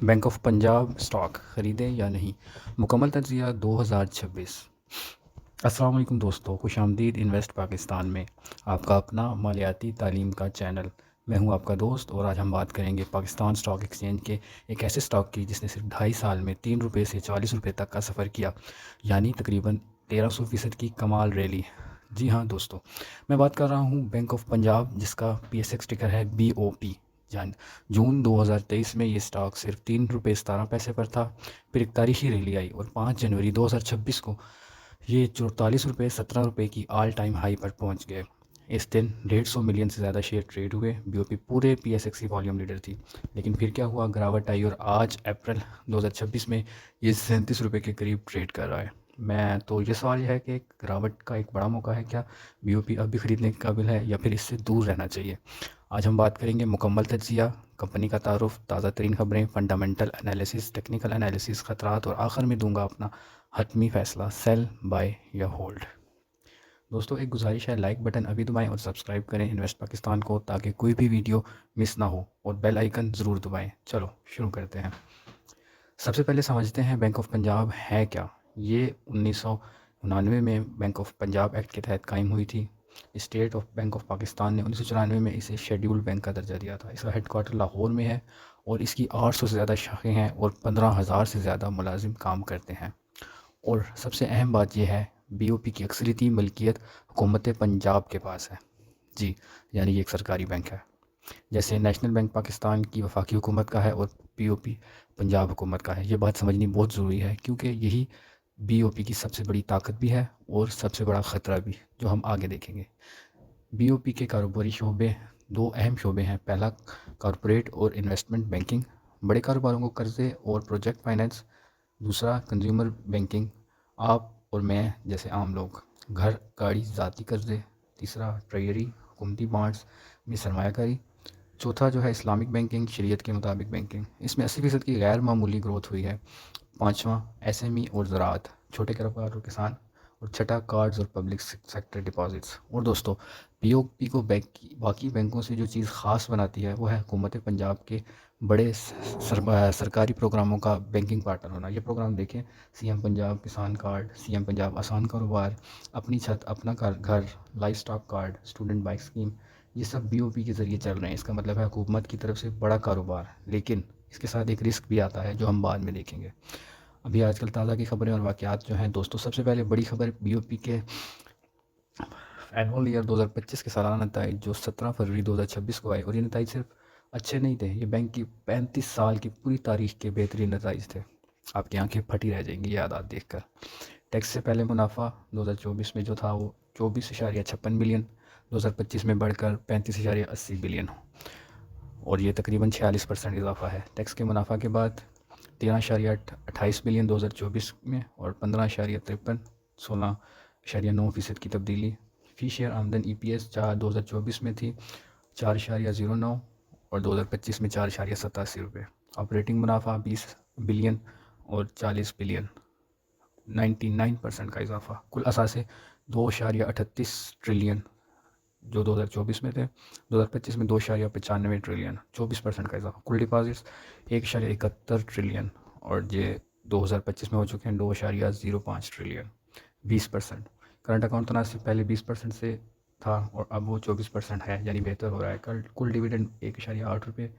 Bank of Punjab stock ख़रीदें या नहीं, मुकम्मल तज्ज़िया 2026। अस्सलाम वालेकुम दोस्तों, खुशामदीद इन्वेस्ट पाकिस्तान में आपका अपना मालियाती तालीम का चैनल। मैं हूं आपका दोस्त और आज हम बात करेंगे पाकिस्तान स्टॉक एक्सचेंज के एक ऐसे स्टॉक की जिसने सिर्फ 2.5 साल में 3 रुपये से 40 रुपये तक का सफ़र किया, यानी तकरीबन 1300% की कमाल रैली। जी हाँ दोस्तों, मैं बात कर रहा हूँ बैंक ऑफ पंजाब, जिसका PSX टिकर है BOP। जान जून 2023 में ये स्टॉक सिर्फ 3 रुपये 17 पैसे पर था। फिर एक तारीखी रैली आई और 5 जनवरी 2026 को ये 44 रुपये 17 रुपये की ऑल टाइम हाई पर पहुंच गए। इस दिन 150 मिलियन से ज़्यादा शेयर ट्रेड हुए। BOP पूरे PSX की वॉल्यूम लीडर थी। लेकिन फिर क्या हुआ, गिरावट आई और आज अप्रैल 2026 में ये 37 रुपये के करीब ट्रेड कर रहा है। मैं तो ये सवाल है कि गिरावट का एक बड़ा मौका है क्या, BOP अब भी ख़रीदने के काबिल है या फिर इससे दूर रहना चाहिए। आज हम बात करेंगे मुकम्मल तज्ज़िया, कंपनी का तारुफ, ताज़ा तरीन ख़बरें, फंडामेंटल एनालिसिस, टेक्निकल एनालिसिस, ख़तरात और आखिर में दूंगा अपना हतमी फ़ैसला, सेल बाय या होल्ड। दोस्तों एक गुजारिश है, लाइक बटन अभी दबाएं और सब्सक्राइब करें इन्वेस्ट पाकिस्तान को, ताकि कोई भी वीडियो मिस ना हो, और बेल आइकन ज़रूर दबाएं। चलो शुरू करते हैं। सबसे पहले समझते हैं बैंक ऑफ पंजाब है क्या। ये 1999 में बैंक ऑफ पंजाब एक्ट के तहत कायम हुई थी। State of bank of Pakistan ने 1994 में इसे शेड्यूल्ड बैंक का दर्जा दिया था। इसका हेडक्वार्टर लाहौर में है और इसकी 800 से ज़्यादा शाखें हैं और 15,000 से ज़्यादा मुलाजिम काम करते हैं। और सबसे अहम बात यह है, BOP की अक्सरियती मलकियत हुकूमत पंजाब के पास है। जी, यानी ये एक सरकारी बैंक है। जैसे नेशनल बैंक पाकिस्तान की वफाकी हुकूमत का है और BOP पंजाब हुकूमत का है। ये बात समझनी बहुत ज़रूरी है, क्योंकि यही BOP की सबसे बड़ी ताकत भी है और सबसे बड़ा ख़तरा भी, जो हम आगे देखेंगे। BOP के कारोबारी शोबे, दो अहम शोबे हैं। पहला, कॉरपोरेट और इन्वेस्टमेंट बैंकिंग, बड़े कारोबारों को कर्ज़े और प्रोजेक्ट फाइनेंस। दूसरा, कंज्यूमर बैंकिंग, आप और मैं जैसे आम लोग, घर, गाड़ी, ज़ाती कर्ज़े। तीसरा, ट्रेजरी, हुकूमती बॉन्ड्स में सरमायाकारी। चौथा जो है, इस्लामिक बैंकिंग, शरीयत के मुताबिक बैंकिंग, इसमें 80% की गैर मामूली ग्रोथ हुई है। पाँचवा, SME और ज़राअत, छोटे कारोबार और किसान। और छठा, कार्ड्स और पब्लिक सेक्टर डिपॉजिट्स। और दोस्तों, BOP को बाकी बैंकों से जो चीज़ ख़ास बनाती है वो है हुकूमत पंजाब के बड़े सरकारी प्रोग्रामों का बैंकिंग पार्टनर होना। ये प्रोग्राम देखें, CM पंजाब किसान कार्ड, CM पंजाब आसान कारोबार, अपनी छत अपना घर, life stock card, student bike scheme. ये सब BOP के ज़रिए चल रहे हैं। इसका मतलब है हुकूमत की तरफ से बड़ा कारोबार, लेकिन इसके साथ एक रिस्क भी आता है जो हम बाद में देखेंगे। अभी आजकल ताज़ा की खबरें और वाक़यात जो हैं दोस्तों, सबसे पहले बड़ी खबर BOP के एनुअल ईयर 2025 के सालाना नताइज जो 17 फरवरी 2026 को आए, और ये नताइज सिर्फ अच्छे नहीं थे, ये बैंक की 35 साल की पूरी तारीख के बेहतरीन नताइज थे। आपकी आंखें फटी रह जाएंगी ये आदात देखकर। टैक्स से पहले मुनाफा 2024 में जो था वो 24.56 बिलियन, 2025 में बढ़कर 35.80 बिलियन हो, और ये तकरीबन 46% इजाफा है। टैक्स के मुनाफा के बाद 13.28 बिलियन 2024 में, और 15.53 16.9% की तब्दीली। फ़ी शेयर आमदन EPS 2024 में थी 4.09 और 2025 में 4.87 रुपये। ऑपरेटिंग मुनाफा 20 बिलियन और 40 बिलियन, 99% का इजाफा। कुल असासे 2.38 ट्रिलियन जो 2024 में थे, 2025 में 2.95 ट्रिलियन, 24% का इजाफा। कुल डिपॉजिट्स 1.71 ट्रिलियन, और ये 2025 में हो चुके हैं 2.05 ट्रिलियन, 20%। करंट अकाउंट तनासिब पहले 20% से था और अब वो 24% है, यानी बेहतर हो रहा है। कुल डिविडेंड 1.8 रुपये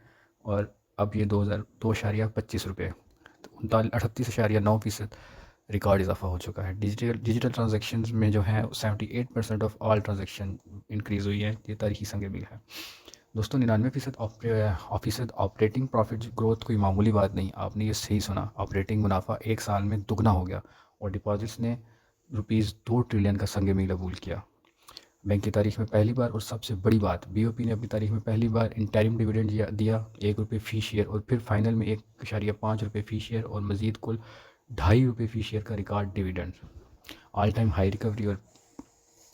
और अब ये 2.25 रुपये, तो 38.9% रिकॉर्ड इजाफा हो चुका है। डिजिटल ट्रांजैक्शंस में जो है 78% ऑफ ऑल ट्रांजैक्शन इंक्रीज़ हुई है। ये तारीखी संग मिल है दोस्तों। 99% ऑपरेटिंग प्रॉफिट ग्रोथ कोई मामूली बात नहीं, आपने ये सही सुना। ऑपरेटिंग मुनाफा एक साल में दुगना हो गया और डिपॉजिट्स ने ₹2 ट्रिलियन का संग मील अबूल किया। बैंक की तारीख में पहली बार, और सबसे बड़ी बात, BOP ने अपनी तारीख में पहली बार इंटरिम डिविडेंड दिया 1 रुपये फ़ी शेयर, और फिर फाइनल में 1.5 रुपये फ़ी शेयर, और मज़ीद कुल 2.5 रुपये फ़ी शेयर का record dividend, all time high recovery. और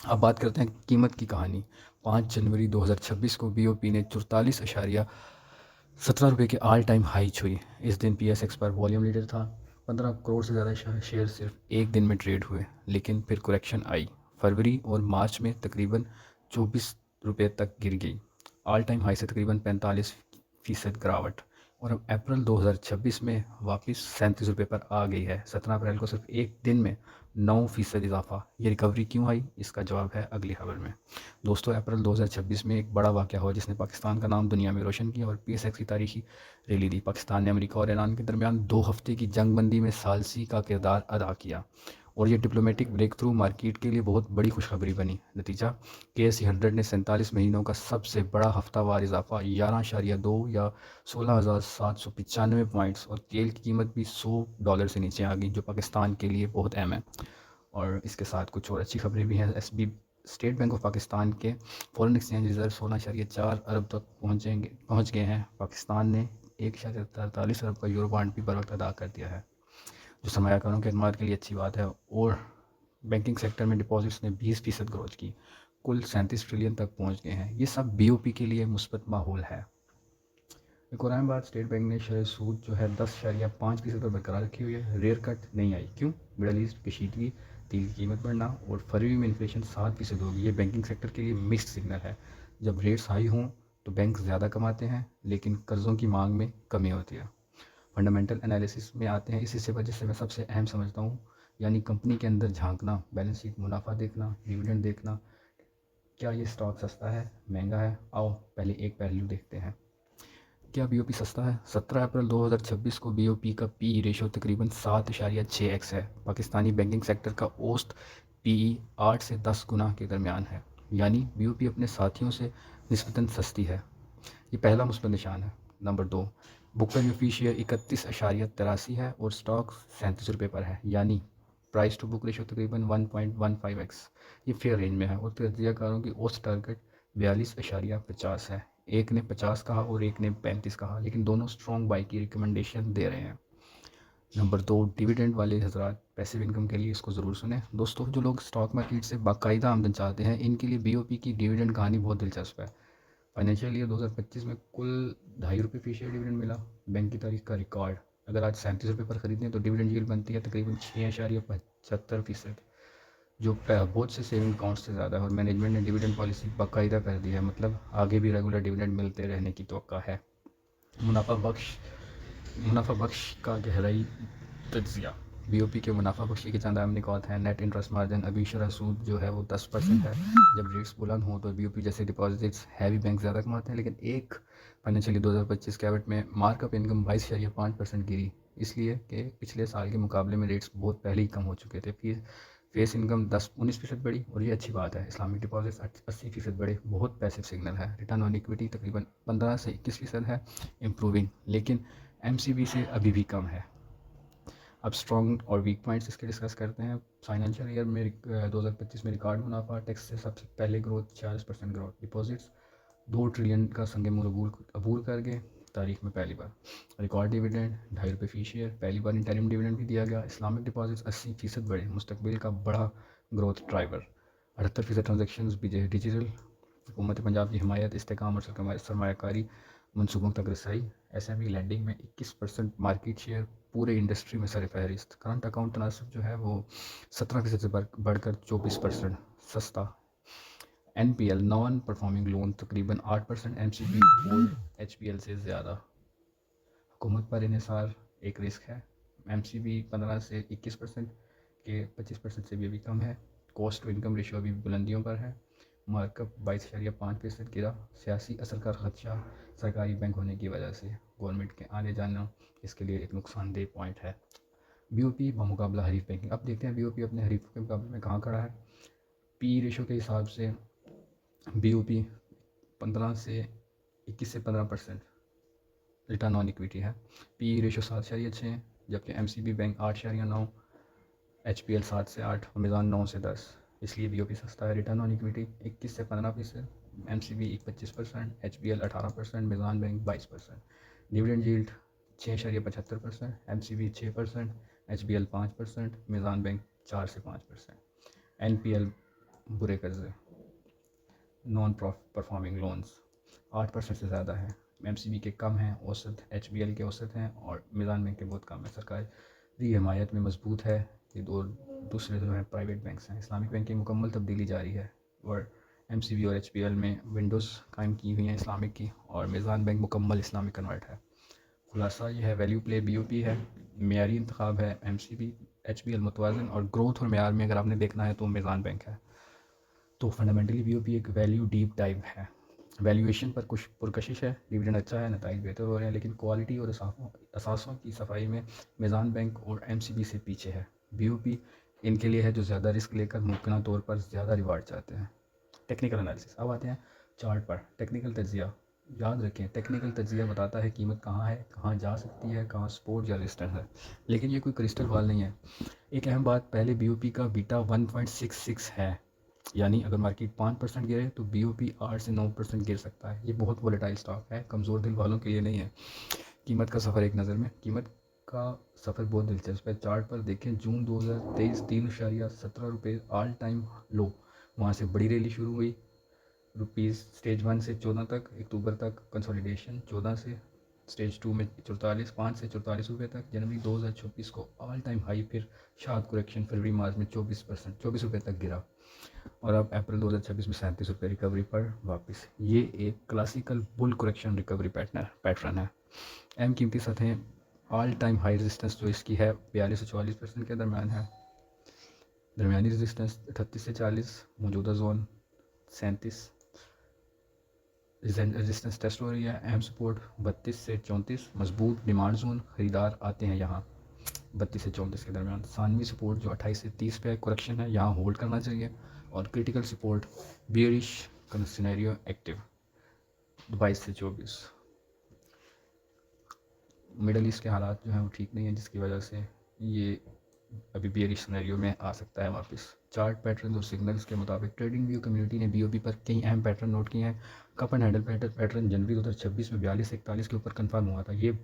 अब बात करते हैं कीमत की कहानी। 5 जनवरी 2026 को BOP ने 44.17 रुपये के ऑल टाइम हाई छुई। इस दिन PSX पर वॉल्यूम लीडर था। 15 करोड़ से ज़्यादा शेयर सिर्फ एक दिन में ट्रेड हुए, लेकिन फिर करेक्शन आई। फरवरी और मार्च में तकरीबन 24 रुपये तक गिर गई। ऑल टाइम हाई से तकरीबन 45% गिरावट। और अब अप्रैल 2026 में वापस 37 रुपये पर आ गई है। 17 अप्रैल को सिर्फ एक दिन में 9% इजाफा। ये रिकवरी क्यों आई, इसका जवाब है अगली खबर में। दोस्तों, अप्रैल 2026 में एक बड़ा वाक़या हुआ जिसने पाकिस्तान का नाम दुनिया में रोशन किया और PSX की तारीखी रैली दी। पाकिस्तान ने अमेरिका और ईरान के दरमियान 2 हफ्ते की जंगबंदी में सालसी का किरदार अदा किया और ये डिप्लोमेटिक ब्रेक थ्रू मार्केट के लिए बहुत बड़ी खुशखबरी बनी। नतीजा, KSE 100 ने 47 महीनों का सबसे बड़ा हफ्तावार इजाफा 11.2 या 16,795 पॉइंट्स, और तेल की कीमत भी $100 से नीचे आ गई, जो पाकिस्तान के लिए बहुत अहम है। और इसके साथ कुछ और अच्छी खबरें भी हैं। स्टेट बैंक ऑफ पाकिस्तान के फॉरेन एक्सचेंज रिजर्व 16.4 अरब तक पहुँच गए हैं। पाकिस्तान ने 1.43 अरब का यूरो बॉन्ड भी बर वक्त अदा कर दिया है, जो सरमायाकारों के एतमाद के लिए अच्छी बात है। और बैंकिंग सेक्टर में डिपॉजिट्स ने 20% ग्रोथ की, कुल 37 ट्रिलियन तक पहुंच गए हैं। ये सब BOP के लिए मुस्बत माहौल है। एक और अहम बात, स्टेट बैंक ने शरह सूद जो है 10.5% पर बरकरार रखी हुई है। रेयर कट नहीं आई, क्यों? मिडल ईस्ट कशीदगी, तेल की कीमत बढ़ना और फरवरी में इन्फ्लेशन 7% होगी। ये बैंकिंग सेक्टर के लिए मिक्स्ड सिग्नल है। जब रेट्स हाई हों तो बैंक ज़्यादा कमाते हैं, लेकिन कर्ज़ों की मांग में कमी होती है। फंडामेंटल एनालिसिस में आते हैं इस हिस्से पर, जिससे मैं सबसे अहम समझता हूँ, यानी कंपनी के अंदर झांकना, बैलेंस शीट, मुनाफा देखना, डिविडेंड देखना। क्या ये स्टॉक सस्ता है, महंगा है? आओ पहले एक पहलू देखते हैं। क्या BOP सस्ता है? 17 अप्रैल 2026 को BOP का PE रेशो तकरीबन 7.6x है। पाकिस्तानी बैंकिंग सेक्टर का औसत PE 8 से 10 गुना के दरमियान है, यानी BOP अपने साथियों से निस्बतन सस्ती है। ये पहला मुस्बत निशान है। नंबर 2, बुक वैल्यू फी शेयर 31.83 है और स्टॉक 37 रुपये पर है, यानी प्राइस टू बुक रेशो तकरीबन 1.15x। ये फेयर रेंज में है और तजियाकारों की औसत टारगेट 42.50 है। एक ने 50 कहा और एक ने 35 कहा, लेकिन दोनों स्ट्रॉन्ग बाई की रिकमेंडेशन दे रहे हैं। नंबर 2, डिविडेंड वाले हजरात पैसिव इनकम के लिए इसको ज़रूर सुने। दोस्तों, जो लोग स्टॉक मार्केट से बाकायदा आमदन चाहते हैं, इनके लिए BOP की डिविडेंड कहानी बहुत दिलचस्प है। फाइनेंशियल ईयर 2025 में कुल ₹2.5 फी शेयर डिविडेंड मिला, बैंक की तारीख का रिकॉर्ड। अगर आज 37 रुपये पर ख़रीदें तो डिविडेंड यील्ड बनती है तकरीबन 6.75%, जो बहुत से सेविंग अकाउंट्स से ज़्यादा है। और मैनेजमेंट ने डिविडेंड पॉलिसी बाकायदा कर दी है, मतलब आगे भी रेगुलर डिविडेंड मिलते रहने की तवक्का है। मुनाफा बख्श मुनाफा बख्श का गहराई तज्जिया। BOP के मुनाफा बख्शी के चंद अहम निकात हैं। नेट इंटरेस्ट मार्जिन, अभी शरह सूद जो है वो 10% है। जब रेट्स बुलंद हों तो BOP जैसे डिपॉजिट्स हैवी बैंक ज़्यादा कमाते हैं, लेकिन एक फाइनेंशियल ईयर 2025 कैवेट में मार्कअप इनकम 22.5% गिरी, इसलिए कि पिछले साल के मुकाबले में रेट्स बहुत पहले ही कम हो चुके थे। फिर फेस इनकम 19% बढ़ी और ये अच्छी बात है। इस्लामिक डिपॉजिट्स 80% बढ़े, बहुत पैसिव सिग्नल है। रिटर्न ऑन इक्विटी तकरीबन 15 से 21% है, इम्प्रूविंग, लेकिन MCB से अभी भी कम है। अब स्ट्रॉन्ग और वीक पॉइंट्स इसके डिस्कस करते हैं। फाइनेंशियल ईयर में 2025 में रिकॉर्ड मुनाफा, टैक्स से सबसे पहले ग्रोथ, 40% ग्रोथ, डिपॉजिट्स 2 ट्रिलियन का संग मूल अबूर कर गए तारीख में पहली बार। रिकॉर्ड डिविडेंड ₹2.5 फी शेयर, पहली बार इंटरिम डिविडेंड भी दिया गया। इस्लामिक डिपॉजिट्स 80% बढ़े, मुस्तकबिल का बड़ा ग्रोथ ड्राइवर। 78% ट्रांजेक्शन भी डिजिटल। हुकूमत पंजाब की हिमायत, इस्तेकाम और सरमायाकारी मनसूबों तक रसाई। SME लैंडिंग में 21% मार्केट शेयर, पूरे इंडस्ट्री में सर फहरिस्त। करंट अकाउंट तनासब जो है वो 17% से बढ़कर 24%। सस्ता। NPL, नॉन परफॉर्मिंग लोन तकरीबन 8%, MCB और HPL से ज़्यादा। हुकूमत पर इन्हिसार एक रिस्क है। MCB 15 से 21% के 25% से भी कम है। कॉस्ट टू इनकम रेशियो अभी बुलंदियों पर है। मार्कअप 22.5% गिरा, सियासी असर का खदशा सरकारी बैंक होने की वजह से। गवर्नमेंट के आने जाना इसके लिए एक नुकसानदेह पॉइंट है। BOP बमुकाबला हरीफ बैंकिंग। अब देखते हैं BOP अपने हरीफों के मुकाबले में कहाँ खड़ा है। PE रेशो के हिसाब से BOP 15 से 21 से 15% रिटर्न ऑन इक्विटी है। PE रेशो 7.6, जबकि MCB बैंक 8.9, HPL 7 से 8, अमेज़ॉन 9 से 10, इसलिए BOP सस्ता है। रिटर्न ऑन इक्विटी 21 से 15%, MCB 25%, HPL 18%, Amazon bank 22%। Dividend yield 6.75%, MCB 6%, HPL 5%, Amazon bank 4 से 5%। NPL बुरे कर्जे, नॉन परफॉर्मिंग लोन्स 8% से ज़्यादा है। MCB के कम हैं औसत, HBL के औसत हैं और अमेज़ॉन बैंक के बहुत कम है। सरकारी हिमायत में मजबूत है। ये दूसरे जो हैं प्राइवेट बैंक्स हैं। इस्लामिक बैंक की मुकम्मल तब्दीली जारी है और MCB और HPL में विंडोज़ कायम की हुई हैं इस्लामिक की, और अमेज़ॉन बैंक मुकम्मल इस्लामिक कन्वर्ट है। खुलासा ये है, वैल्यू प्ले BOP है, मेयारी इंतखाब है MCB, HBL मुतवाज़िन, और ग्रोथ और मेयार में अगर आपने देखना है तो मीज़ान बैंक है। तो फंडामेंटली BOP एक वैल्यू डीप डाइव है। वैल्यूएशन पर कुछ पुरकशिश है, डिविडेंड अच्छा है, नताइज बेहतर हो रहे हैं, लेकिन क्वालिटी और असासों की सफाई में मीज़ान बैंक और MCB से पीछे है। BOP इनके लिए है जो ज़्यादा रिस्क लेकर मुमकिन तौर पर ज़्यादा रिवार्ड चाहते हैं। टेक्निकल एनालिसिस, अब आते हैं चार्ट पर। टेक्निकल तज्जिया, याद रखें टेक्निकल तज्जिया बताता है कीमत कहाँ है, कहाँ जा सकती है, कहाँ सपोर्ट या रेजिस्टेंस है, लेकिन ये कोई क्रिस्टल बॉल नहीं है। एक अहम बात, पहले BOP का बीटा 1.66 है, यानी अगर मार्केट 5% गिरे तो BOP 8 से 9% गिर सकता है। ये बहुत वोलेटाइल स्टॉक है, कमज़ोर दिल वालों के लिए नहीं है। कीमत का सफ़र एक नज़र में, कीमत का सफ़र बहुत दिलचस्प है। चार्ट पर देखें, जून 2023 3.17 रुपये ऑल टाइम लो, वहाँ से बड़ी रैली शुरू हुई रुपीज़ स्टेज 1 से 14 तक, अक्टूबर तक कंसोलिडेशन 14 से, स्टेज 2 में 44, 5 से 44 रुपये तक, जनवरी 2024 को ऑल टाइम हाई, फिर शार्प करेक्शन फरवरी मार्च में 24 रुपये तक गिरा, और अब अप्रैल 2026 में 37 रुपये रिकवरी पर वापस। ये एक classical bull correction recovery pattern है। अहम कीमती सतहें, ऑल टाइम हाई रेजिस्टेंस जो इसकी है 42 से 44% के दरमियान है, दरमियानी रेजिस्टेंस 38 से 40, मौजूदा जोन 37, रेजिस्टेंस टेस्ट हो रही है। अहम सपोर्ट 32 से 34, मजबूत डिमांड जोन, खरीदार आते हैं यहाँ 32 से 34 के दरमियान। सानवी सपोर्ट जो 28 से 30 पे करेक्शन है, यहाँ होल्ड करना चाहिए, और critical support bearish scenario active 22 से 24। मिडल ईस्ट के हालात जो हैं वो ठीक नहीं है, जिसकी वजह से ये अभी बियरिश सिनेरियो में आ सकता है वापस। चार्ट पैटर्न और सिग्नल्स के मुताबिक ट्रेडिंग व्यू कम्युनिटी ने BOP पर कई अहम पैटर्न नोट किए हैं। कप एंड हैंडल पैटर्न जनवरी 2026 में 42 से 41 के ऊपर कंफर्म हुआ था, ये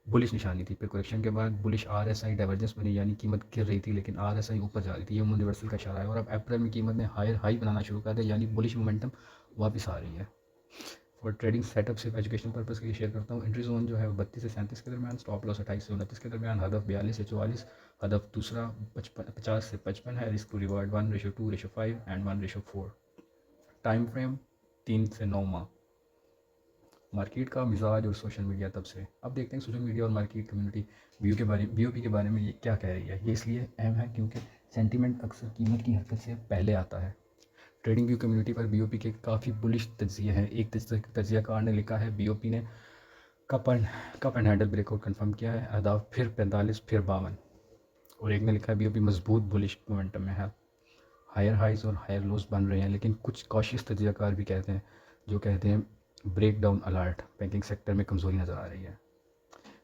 बुलिश निशानी थी। फिर करेक्शन के बाद बुलिश RSI डाइवर्जेंस बनी, यानी कीमत गिर रही थी लेकिन RSI ऊपर जा रही थी, ये यूनिवर्सल का इशारा है। और अब अप्रैल में कीमत ने हायर हाई बनाना शुरू कर दिया, यानी बुलिश मोमेंटम वापस आ रही है। और ट्रेडिंग सेटअप सिर्फ एजुकेशन पर्पस के लिए शेयर करता हूँ। एंट्री जोन जो है 32 से 37 के दरमियान, स्टॉप लॉस 28 से 29 के दरमियान, हदफ 42 से 44, हदफ दूसरा 50 से 55 है, risk to reward 1:2:5 and 1:4। Time frame 3 से 9 माह। मार्केट का मिजाज और सोशल मीडिया तब से। अब देखते हैं सोशल मीडिया और मार्केट कम्युनिटी BOP के बारे में ये क्या कह रही है। ये इसलिए अहम है क्योंकि सेंटीमेंट अक्सर कीमत की हरकत से पहले आता है। ट्रेडिंग व्यू कम्युनिटी पर BOP के काफ़ी बुलिश तज्जिए हैं। एक तज्जियाकार ने लिखा है BOP ने cup and handle breakout confirm किया है, अहदाफ फिर 45 फिर 52। और एक ने लिखा है BOP मजबूत बुलिश मोमेंटम में है, हायर हाइज और हायर लोज बन रहे हैं। लेकिन कुछ कॉशियस तज्जियाकार भी कहते हैं break down alert, banking sector में कमज़ोरी नज़र आ रही है।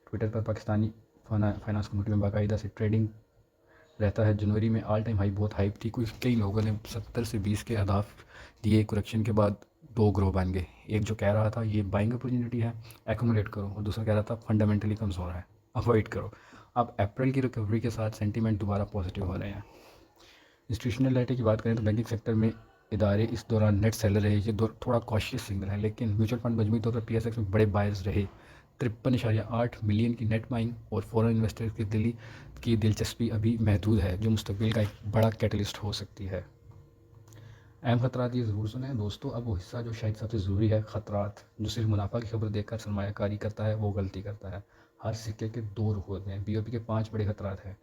ट्विटर पर पाकिस्तानी फाइनेंस कम्युनिटी में बाकायदा से ट्रेडिंग रहता है। जनवरी में ऑल टाइम हाई बहुत हाइप थी, कई लोगों ने 70 से 20 के अहदाफ दिए, करेक्शन के बाद 2 ग्रोह बन गए। एक जो कह रहा था ये बाइंग अपॉर्चुनिटी है, एक्यूमुलेट करो, और दूसरा कह रहा था फंडामेंटली कमज़ोर है, अवॉइड करो। अब अप्रैल की रिकवरी के साथ सेंटीमेंट दोबारा पॉजिटिव हो रहे हैं। इंस्टीट्यूशनल डाटा की बात करें तो बैंकिंग सेक्टर में इदारे इस दौरान नेट सेलर रहे, ये थोड़ा कॉशियस सिग्नल है, लेकिन म्यूचुअल फंड मजमूई तौर पर PSX में बड़े बायर्स रहे। 53.8 मिलियन की नेट बाइंग और फॉरेन इन्वेस्टर्स की दिलचस्पी अभी महदूद है, जो मुस्तकबिल का एक बड़ा कैटलिस्ट हो सकती है। अहम खतरात ये ज़रूर सुने दोस्तों। अब वो हिस्सा जो शायद सबसे ज़रूरी है, खतरात। जो सिर्फ मुनाफा की खबर देखकर सरमायाकारी करता है वो गलती करता है। हर सिक्के के 2 रुख होते हैं। BOP के 5 बड़े खतरात हैं।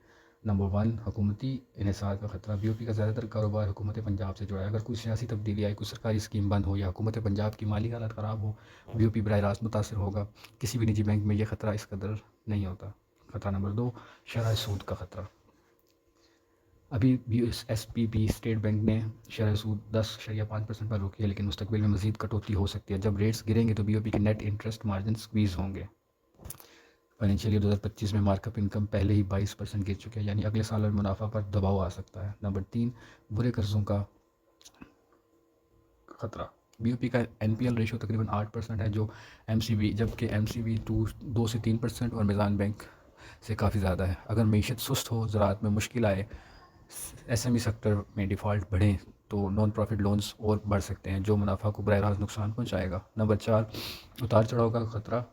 नंबर 1, हुकूमती इन्हिसार का खतरा। BOP का ज़्यादातर कारोबार हुकूमत पंजाब से जुड़ा है। अगर कोई सियासी तब्दीली आई, कोई सरकारी स्कीम बंद हो या हुकूमत पंजाब की माली हालत ख़राब हो, BOP बराह रास्त मुतासर होगा। किसी भी निजी बैंक में यह खतरा इस कदर नहीं होता। खतरा नंबर 2, शरह सूद का खतरा। अभी SPB स्टेट बैंक ने शरह सूद 10.5% पर रोकी है, लेकिन मुस्तकबिल में मज़ीद कटौती हो सकती है। जब रेट्स गिरेंगे तो BOP के नेट इंटरेस्ट मार्जिन स्क्वीज़ होंगे। फाइनेंशियल ईयर 2025 में मार्कअप इनकम पहले ही 22% गिर चुके हैं, यानी अगले साल और मुनाफा पर दबाव आ सकता है। नंबर 3, बुरे कर्ज़ों का खतरा। BOP का NPL रेशो तकरीबन 8% है, जो MCB जबकि MCB 2 से 3% और मीज़ान बैंक से काफ़ी ज़्यादा है। अगर मीशत सुस्त हो, ज़राअत में मुश्किल आए, SME सेक्टर में डिफ़ॉल्ट बढ़ें तो नॉन प्रॉफिट लोन्स और बढ़ सकते हैं, जो मुनाफा को बराह रास्त नुकसान पहुंचाएगा। नंबर 4, उतार चढ़ाव का खतरा।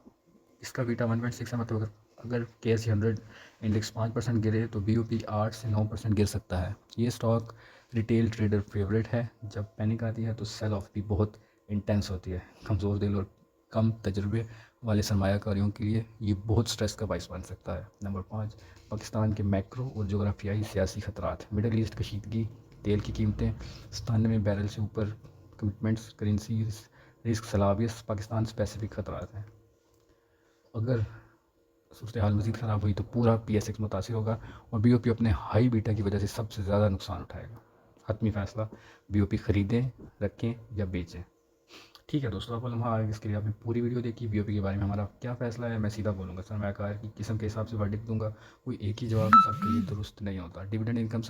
इसका बीटा 1.6 है, मतलब अगर KSE 100 इंडेक्स 5% गिरे तो BOP 8 से 9% गिर सकता है। ये स्टॉक रिटेल ट्रेडर फेवरेट है। जब पैनिक आती है तो सेल ऑफ भी बहुत इंटेंस होती है। कमज़ोर दिल और कम तजर्बे वाले सरमायाकारियों के लिए ये बहुत स्ट्रेस का बायस बन सकता है। नंबर 5, पाकिस्तान के मैक्रो और जोग्राफियाई सियासी खतरात। मिडल ईस्ट कशीदगी, तेल की कीमतें 97 बैरल से ऊपर, कमिटमेंट्स, करेंसी रिस्क, सलाबियस, पाकिस्तान स्पेसिफिक खतरात हैं। अगर सूरत हाल मज़ीद ख़राब हुई तो पूरा PSX मुतासिर होगा और BOP अपने हाई बीटा की वजह से सबसे ज़्यादा नुकसान उठाएगा। हतमी फ़ैसला, BOP ख़रीदें, रखें या बेचें। ठीक है दोस्तों, अब हम आगे इसके लिए आपने पूरी वीडियो देखी। BOP के बारे में हमारा क्या फ़ैसला है मैं सीधा बोलूँगा, सरमायाकार की किस्म के हिसाब से वर्डिक्ट दूंगा। कोई एक ही जवाब सबके लिए दुरुस्त नहीं होता। डिविडेंड इनकम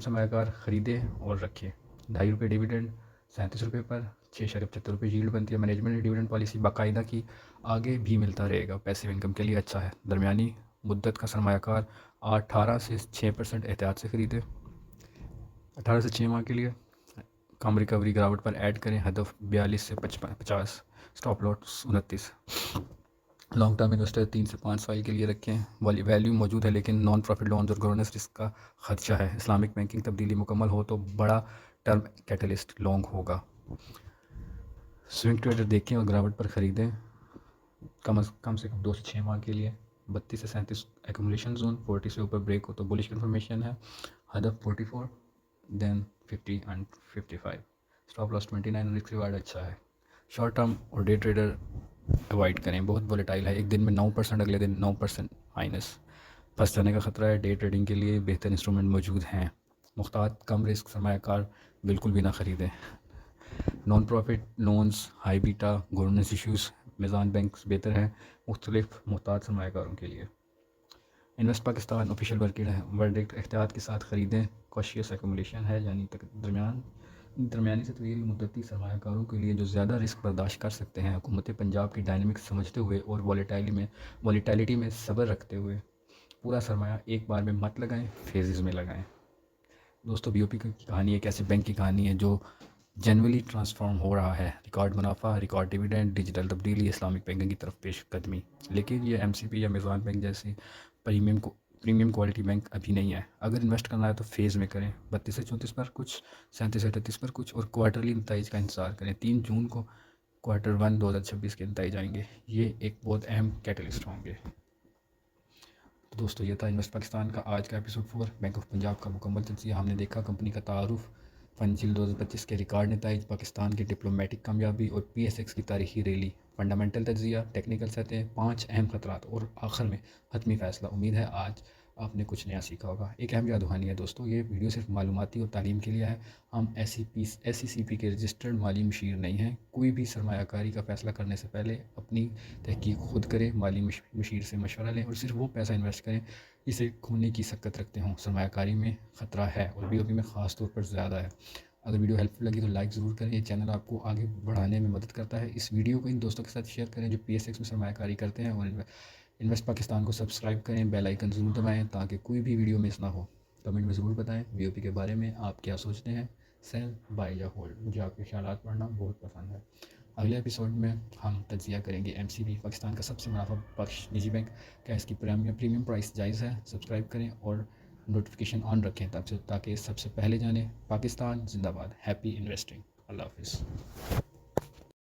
सरमायाकार ख़रीदे और रखे। ₹2.5 डिविडेंड ₹37 पर 6.75 यील्ड बनती है। मैनेजमेंट डिविडेंड पॉलिसी बाकायदा की आगे भी मिलता रहेगा, पैसिव इनकम के लिए अच्छा है। दरमियानी मुद्दत का सरमायाकार 18 से 6% एहतियात से ख़रीदे, 18 से 6 माह के लिए। कम रिकवरी गिरावट पर ऐड करें, हदफ 42 से 50, stop loss 29। Long term investor 3 से 5 साल के लिए रखें। वैल्यू मौजूद है लेकिन नॉन प्रॉफिट लोन्स और गवर्नेंस रिस्क का खदशा है। इस्लामिक बैंकिंग तब्दीली मुकम्मल हो तो बड़ा टर्म कैटलिस्ट लॉन्ग होगा। स्विंग ट्रेडर देखें और गिरावट पर ख़रीदें, कम से कम 2 से 6 माह के लिए। 32 से 37 एक्यूमुलेशन जोन, 40 से ऊपर ब्रेक हो तो बुलिश कन्फर्मेशन है। हदफ 44, then 50 and 55। Stop loss 29, risk reward अच्छा है। शॉर्ट टर्म और डे ट्रेडर अवॉइड करें, बहुत वोलेटाइल है। एक दिन में 9%, अगले दिन 9% माइनस, फंस जाने का ख़तरा है। डे ट्रेडिंग के लिए बेहतर इंस्ट्रूमेंट मौजूद हैं। मुख्तात कम रिस्क सरमायाकार बिल्कुल भी ना ख़रीदें। Non profit loans, high beta, governance issues, Meezan banks बेहतर हैं मुख्तलिफ मुहताज सरमायाकारों के लिए। इन्वेस्ट पाकिस्तान ऑफिशियल वर्डिक्ट एहतियात के साथ ख़रीदें। कॉशियस एक्यूमुलेशन है, यानी दरमियानी से तवील मुद्दती सरमायाकारों के लिए जो ज़्यादा रिस्क बर्दाश्त कर सकते हैं। हुकूमत पंजाब की डायनेमिक्स समझते हुए और वॉलीटैलिटी में सब्र रखते हुए पूरा सरमाया एक बार में मत लगाएं, फेजेज़ में लगाएं। दोस्तों, BOP की कहानी एक ऐसे बैंक की कहानी है जो जनरली ट्रांसफॉर्म हो रहा है। रिकॉर्ड मुनाफा, रिकॉर्ड डिविडेंड, डिजिटल तब्दीली, इस्लामिक बैंकिंग की तरफ पेश कदमी। लेकिन ये MCP या मिज़ान बैंक जैसी प्रीमियम क्वालिटी बैंक अभी नहीं है। अगर इन्वेस्ट करना है तो फेज़ में करें, 32 से 34 पर कुछ, 37 से 38 पर कुछ, और क्वार्टरली नताइज का इंतज़ार करें। 3 जून को Q1 2026 के नताइज आएंगे, ये एक बहुत अहम कैटलिस्ट होंगे। तो दोस्तों, ये था इन्वेस्ट पाकिस्तान का आज का एपिसोड 4, बैंक ऑफ पंजाब का मुकम्मल तज्ज़िया। हमने देखा कंपनी का तारुफ, फंजिल 2025 के रिकॉर्ड नताइज, पाकिस्तान की डिप्लोमेटिक कामयाबी और PSX की तारीखी रैली, फंडामेंटल तज्ज़िया, टेक्निकल सतह, 5 अहम खतरात और आखिर में हतमी फ़ैसला। उम्मीद है आज आपने कुछ नया सीखा होगा। एक अहम यादहानी है दोस्तों, ये वीडियो सिर्फ मालूमाती और तालीम के लिए है। हम SECP के रजिस्टर्ड माली मशीर नहीं हैं। कोई भी सरमायाकारी का फ़ैसला करने से पहले अपनी तहकीक खुद करें, माली मशीर से मशवरा लें और सिर्फ वो पैसा इन्वेस्ट करें इसे खोने की सकत रखते हों। सरमायाकारी में ख़तरा है और BOP में ख़ास तौर पर ज़्यादा है। अगर वीडियो हेल्पफुल लगी तो लाइक ज़रूर करें, ये चैनल आपको आगे बढ़ाने में मदद करता है। इस वीडियो को इन दोस्तों के साथ शेयर करें जो PSX में सरमायाकारी करते हैं, और इन्वेस्ट पाकिस्तान को सब्सक्राइब करें, बेल आइकन ज़रूर दबाएं ताकि कोई भी वीडियो मिस ना हो। कमेंट में ज़रूर बताएं BOP के बारे में आप क्या सोचते हैं, सेल, बाय या होल्ड। मुझे आपके ख्यालात पढ़ना बहुत पसंद है। अगले एपिसोड में हम तज्ज़िया करेंगे MCB, पाकिस्तान का सबसे मुनाफा बख्श निजी बैंक, क्या इसकी प्रीमियम प्राइस जायज़ है। सब्सक्राइब करें और नोटिफिकेशन ऑन रखें ताकि सबसे पहले जाने। पाकिस्तान जिंदाबाद, हैप्पी इन्वेस्टिंग। अल्लाह हाफिज़।